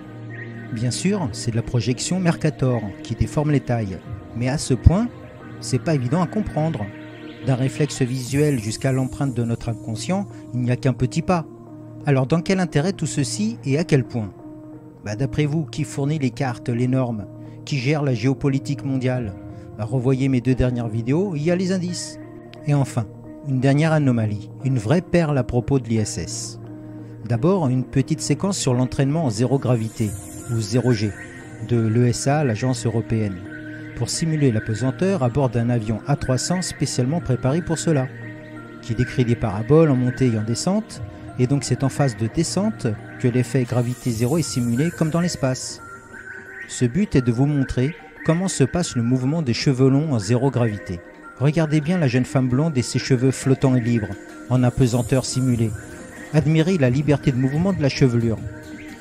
Bien sûr, c'est de la projection Mercator qui déforme les tailles, mais à ce point, c'est pas évident à comprendre. D'un réflexe visuel jusqu'à l'empreinte de notre inconscient, il n'y a qu'un petit pas. Alors dans quel intérêt tout ceci et à quel point? D'après vous, qui fournit les cartes, les normes? Qui gère la géopolitique mondiale? Revoyez mes 2 dernières vidéos, il y a les indices. Et enfin, une dernière anomalie, une vraie perle à propos de l'ISS. D'abord, une petite séquence sur l'entraînement en zéro gravité, ou 0G, de l'ESA, l'agence européenne, pour simuler la pesanteur à bord d'un avion A300 spécialement préparé pour cela, qui décrit des paraboles en montée et en descente, et donc c'est en phase de descente que l'effet gravité zéro est simulé comme dans l'espace. Ce but est de vous montrer comment se passe le mouvement des cheveux longs en zéro gravité. Regardez bien la jeune femme blonde et ses cheveux flottants et libres, en apesanteur simulée. Admirez la liberté de mouvement de la chevelure.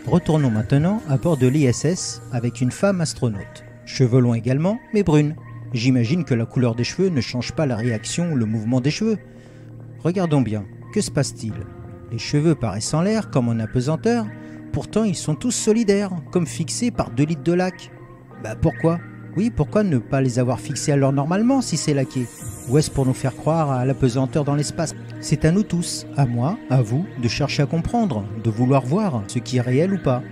Retournons maintenant à bord de l'ISS avec une femme astronaute. Cheveux longs également, mais brunes. J'imagine que la couleur des cheveux ne change pas la réaction ou le mouvement des cheveux. Regardons bien, que se passe-t-il? Les cheveux paraissent en l'air comme en apesanteur, pourtant ils sont tous solidaires, comme fixés par 2 litres de lac. Pourquoi? Oui, pourquoi ne pas les avoir fixés alors normalement si c'est laqué? Ou est-ce pour nous faire croire à l'apesanteur dans l'espace? C'est à nous tous, à moi, à vous, de chercher à comprendre, de vouloir voir ce qui est réel ou pas.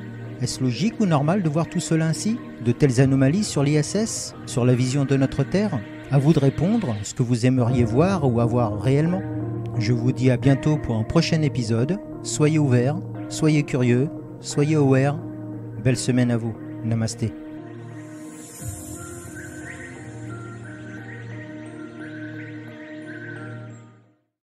Est-ce logique ou normal de voir tout cela ainsi? De telles anomalies sur l'ISS? Sur la vision de notre Terre? À vous de répondre ce que vous aimeriez voir ou avoir réellement. Je vous dis à bientôt pour un prochain épisode. Soyez ouverts, soyez curieux, soyez aware. Belle semaine à vous. Namasté.